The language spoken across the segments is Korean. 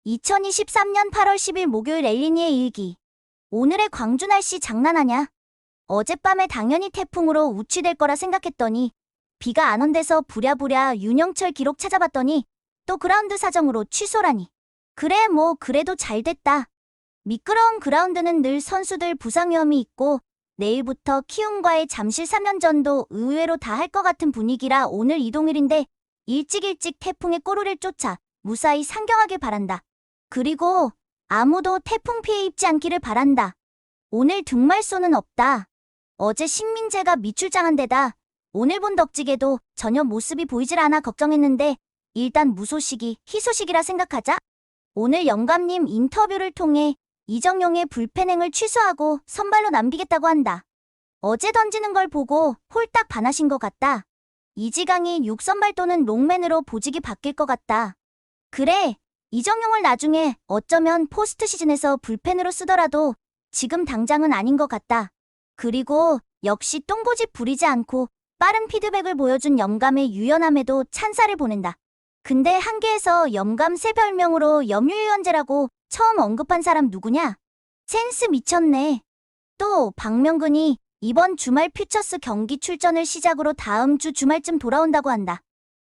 2023년 8월 10일 목요일 엘리니의 일기. 오늘의 광주 날씨 장난하냐? 어젯밤에 당연히 태풍으로 우치될 거라 생각했더니 비가 안 온대서 부랴부랴 윤영철 기록 찾아봤더니 또 그라운드 사정으로 취소라니. 그래 뭐 그래도 잘 됐다. 미끄러운 그라운드는 늘 선수들 부상 위험이 있고 내일부터 키움과의 잠실 3연전도 의외로 다 할 것 같은 분위기라 오늘 이동일인데 일찍 태풍의 꼬리를 쫓아 무사히 상경하길 바란다. 그리고 아무도 태풍 피해 입지 않기를 바란다. 오늘 등말소는 없다. 어제 신민재가 미출장한 데다 오늘 본 덕지개도 전혀 모습이 보이질 않아 걱정했는데 일단 무소식이 희소식이라 생각하자. 오늘 영감님 인터뷰를 통해 이정용의 불펜행을 취소하고 선발로 남기겠다고 한다. 어제 던지는 걸 보고 홀딱 반하신 것 같다. 이지강이 6선발 또는 롱맨으로 보직이 바뀔 것 같다. 그래, 이정용을 나중에 어쩌면 포스트 시즌에서 불펜으로 쓰더라도 지금 당장은 아닌 것 같다. 그리고 역시 똥고집 부리지 않고 빠른 피드백을 보여준 염감의 유연함에도 찬사를 보낸다. 근데 한계에서 염감 새 별명으로 염유유연제라고 처음 언급한 사람 누구냐? 센스 미쳤네. 또 박명근이 이번 주말 퓨처스 경기 출전을 시작으로 다음 주 주말쯤 돌아온다고 한다.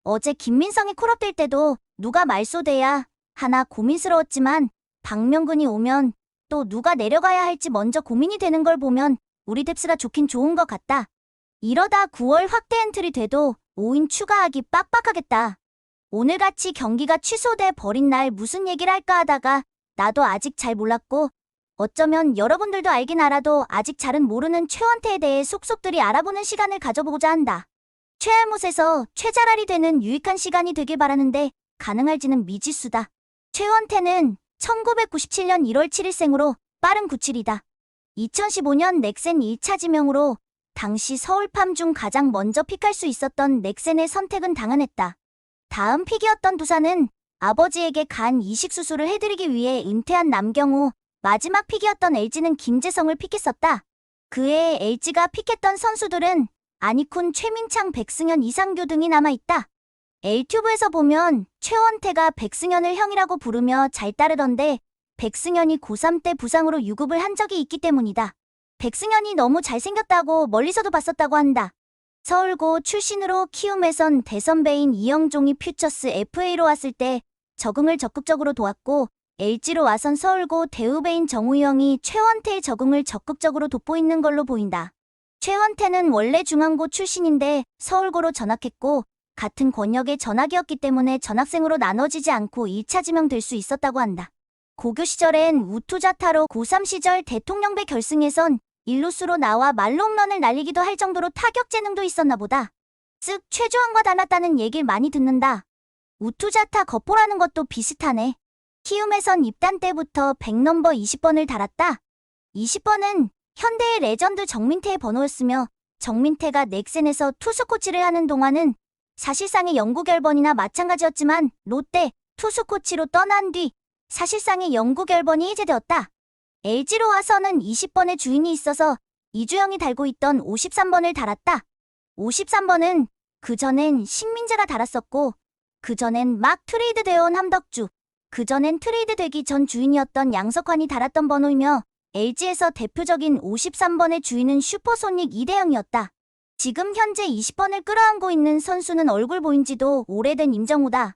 어제 김민성이 콜업될 때도 누가 말소돼야 하나 고민스러웠지만 박명근이 오면 또 누가 내려가야 할지 먼저 고민이 되는 걸 보면 우리 뎁스가 좋긴 좋은 것 같다. 이러다 9월 확대 엔트리 돼도 5인 추가하기 빡빡하겠다. 오늘같이 경기가 취소돼 버린 날 무슨 얘기를 할까 하다가 나도 아직 잘 몰랐고 어쩌면 여러분들도 알긴 알아도 아직 잘은 모르는 최원태에 대해 속속들이 알아보는 시간을 가져보고자 한다. 최알못에서 최자랄이 되는 유익한 시간이 되길 바라는데 가능할지는 미지수다. 최원태는 1997년 1월 7일생으로 빠른 97이다. 2015년 넥센 1차 지명으로 당시 서울팜 중 가장 먼저 픽할 수 있었던 넥센의 선택은 당연했다. 다음 픽이었던 두산은 아버지에게 간 이식 수술을 해드리기 위해 은퇴한 남경우, 마지막 픽이었던 LG는 김재성을 픽했었다. 그해 LG가 픽했던 선수들은 안희쿤, 최민창, 백승현, 이상규 등이 남아있다. L튜브에서 보면 최원태가 백승현을 형이라고 부르며 잘 따르던데 백승현이 고3 때 부상으로 유급을 한 적이 있기 때문이다. 백승현이 너무 잘생겼다고 멀리서도 봤었다고 한다. 서울고 출신으로 키움에선 대선배인 이영종이 퓨처스 FA로 왔을 때 적응을 적극적으로 도왔고 LG로 와선 서울고 대후배인 정우영이 최원태의 적응을 적극적으로 돋보이는 걸로 보인다. 최원태는 원래 중앙고 출신인데 서울고로 전학했고 같은 권역의 전학이었기 때문에 전학생으로 나눠지지 않고 1차 지명될 수 있었다고 한다. 고교 시절엔 우투자타로 고3 시절 대통령배 결승에선 일루수로 나와 말로 홈런을 날리기도 할 정도로 타격 재능도 있었나 보다. 즉 최주환과 닮았다는 얘길 많이 듣는다. 우투자타 거포라는 것도 비슷하네. 키움에선 입단 때부터 100넘버 20번을 달았다. 20번은 현대의 레전드 정민태의 번호였으며 정민태가 넥센에서 투수 코치를 하는 동안은 사실상의 영구 결번이나 마찬가지였지만 롯데 투수 코치로 떠난 뒤 사실상의 영구 결번이 해제되었다. LG로 와서는 20번의 주인이 있어서 이주영이 달고 있던 53번을 달았다. 53번은 그전엔 신민재가 달았었고 그전엔 막 트레이드 되어 온 함덕주, 그전엔 트레이드 되기 전 주인이었던 양석환이 달았던 번호이며 LG에서 대표적인 53번의 주인은 슈퍼소닉 이대영이었다. 지금 현재 20번을 끌어안고 있는 선수는 얼굴 보인 지도 오래된 임정우다.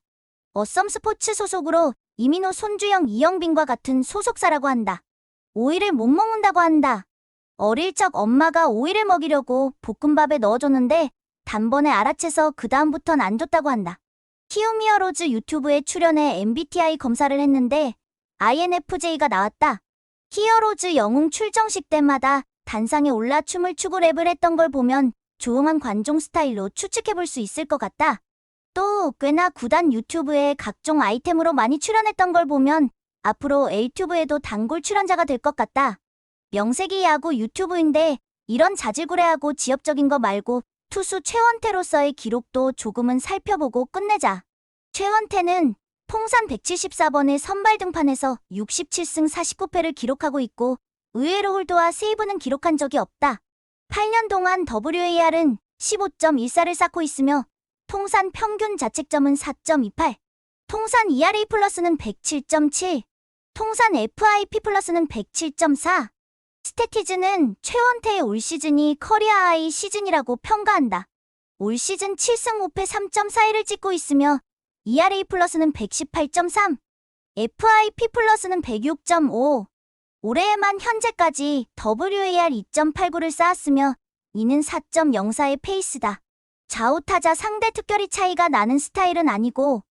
어썸스포츠 소속으로 이민호, 손주영, 이영빈과 같은 소속사라고 한다. 오이를 못 먹는다고 한다. 어릴 적 엄마가 오이를 먹이려고 볶음밥에 넣어줬는데 단번에 알아채서 그 다음부턴 안 줬다고 한다. 키움 히어로즈 유튜브에 출연해 MBTI 검사를 했는데 INFJ가 나왔다. 히어로즈 영웅 출정식 때마다 단상에 올라 춤을 추고 랩을 했던 걸 보면 조용한 관종 스타일로 추측해볼 수 있을 것 같다. 또 꽤나 구단 유튜브에 각종 아이템으로 많이 출연했던 걸 보면 앞으로 L튜브에도 단골 출연자가 될 것 같다. 명색이 야구 유튜브인데 이런 자질구레하고 지엽적인 거 말고 투수 최원태로서의 기록도 조금은 살펴보고 끝내자. 최원태는 통산 174번의 선발 등판에서 67승 49패를 기록하고 있고 의외로 홀드와 세이브는 기록한 적이 없다. 8년 동안 WAR은 15.14를 쌓고 있으며 통산 평균 자책점은 4.28. 통산 ERA 플러스는 107.7, 통산 FIP 플러스는 107.4. 스태티즈는 최원태의 올 시즌이 커리어 하이 시즌이라고 평가한다. 올 시즌 7승 5패 3.41을 찍고 있으며 ERA 플러스는 118.3, FIP 플러스는 106.5. 올해에만 현재까지 WAR 2.89를 쌓았으며 이는 4.04의 페이스다. 좌우타자 상대 특별히 차이가 나는 스타일은 아니고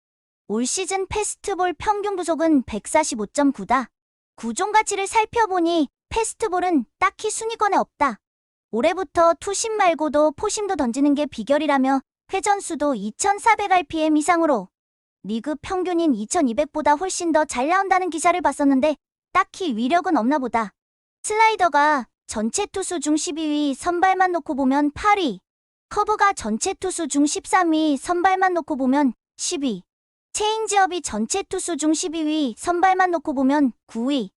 올 시즌 패스트볼 평균 구속은 145.9다. 구종 가치를 살펴보니 패스트볼은 딱히 순위권에 없다. 올해부터 투심 말고도 포심도 던지는 게 비결이라며 회전수도 2400rpm 이상으로 리그 평균인 2200보다 훨씬 더 잘 나온다는 기사를 봤었는데 딱히 위력은 없나 보다. 슬라이더가 전체 투수 중 12위, 선발만 놓고 보면 8위. 커브가 전체 투수 중 13위, 선발만 놓고 보면 10위. 체인지업이 전체 투수 중 12위, 선발만 놓고 보면 9위.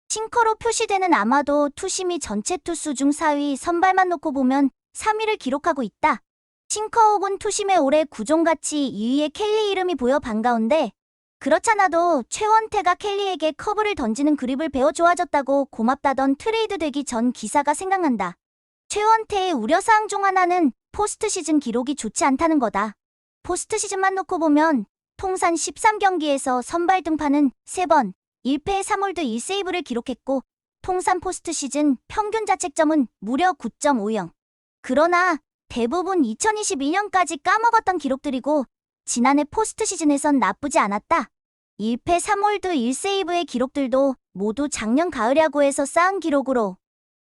싱커로 표시되는 아마도 투심이 전체 투수 중 4위, 선발만 놓고 보면 3위를 기록하고 있다. 싱커 혹은 투심의 올해 구종가치 2위에 켈리 이름이 보여 반가운데 그렇잖아도 최원태가 켈리에게 커브를 던지는 그립을 배워 좋아졌다고 고맙다던 트레이드 되기 전 기사가 생각난다. 최원태의 우려사항 중 하나는 포스트 시즌 기록이 좋지 않다는 거다. 포스트 시즌만 놓고 보면 통산 13경기에서 선발 등판은 3번, 1패 3홀드 1세이브를 기록했고 통산 포스트 시즌 평균 자책점은 무려 9.50. 그러나 대부분 2021년까지 까먹었던 기록들이고 지난해 포스트 시즌에선 나쁘지 않았다. 1패 3홀드 1세이브의 기록들도 모두 작년 가을 야구에서 쌓은 기록으로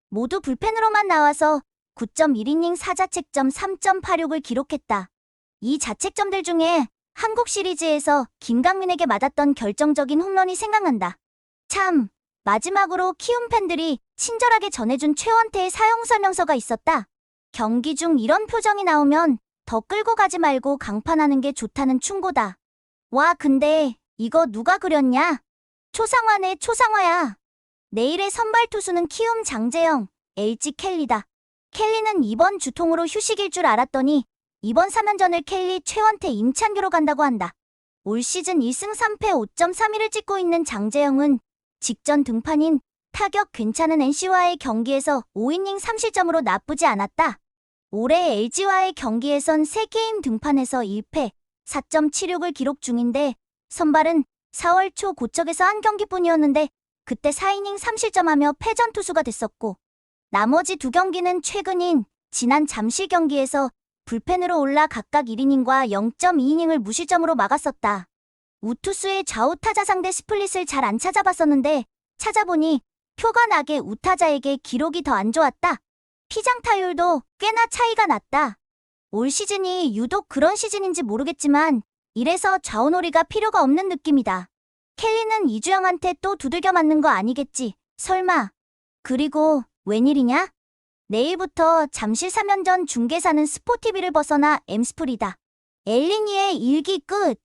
모두 불펜으로만 나와서 9.1이닝 4자책점 3.86을 기록했다. 이 자책점들 중에 한국 시리즈에서 김강민에게 맞았던 결정적인 홈런이 생각난다. 참, 마지막으로 키움 팬들이 친절하게 전해준 최원태의 사용 설명서가 있었다. 경기 중 이런 표정이 나오면 더 끌고 가지 말고 강판하는 게 좋다는 충고다. 와, 근데 이거 누가 그렸냐? 초상화네, 초상화야. 내일의 선발 투수는 키움 장재영, LG 켈리다. 켈리는 이번 주통으로 휴식일 줄 알았더니 이번 3연전을 켈리, 최원태, 임찬규로 간다고 한다. 올 시즌 2승 3패 5.31을 찍고 있는 장재영은 직전 등판인 타격 괜찮은 NC와의 경기에서 5이닝 3실점으로 나쁘지 않았다. 올해 LG와의 경기에선 3게임 등판에서 1패 4.76을 기록 중인데 선발은 4월 초 고척에서 한 경기뿐이었는데 그때 4이닝 3실점하며 패전 투수가 됐었고 나머지 2경기는 최근인 지난 잠실 경기에서 불펜으로 올라 각각 1이닝과 0.2이닝을 무실점으로 막았었다. 우투수의 좌우타자 상대 스플릿을 잘 안 찾아봤었는데 찾아보니 표가 나게 우타자에게 기록이 더 안 좋았다. 피장 타율도 꽤나 차이가 났다. 올 시즌이 유독 그런 시즌인지 모르겠지만 이래서 좌우놀이가 필요가 없는 느낌이다. 켈리는 이주영한테 또 두들겨 맞는 거 아니겠지? 설마. 그리고 웬일이냐? 내일부터 잠실 3연전 중계사는 스포티비를 벗어나 엠스플이다. 엘리니의 일기 끝.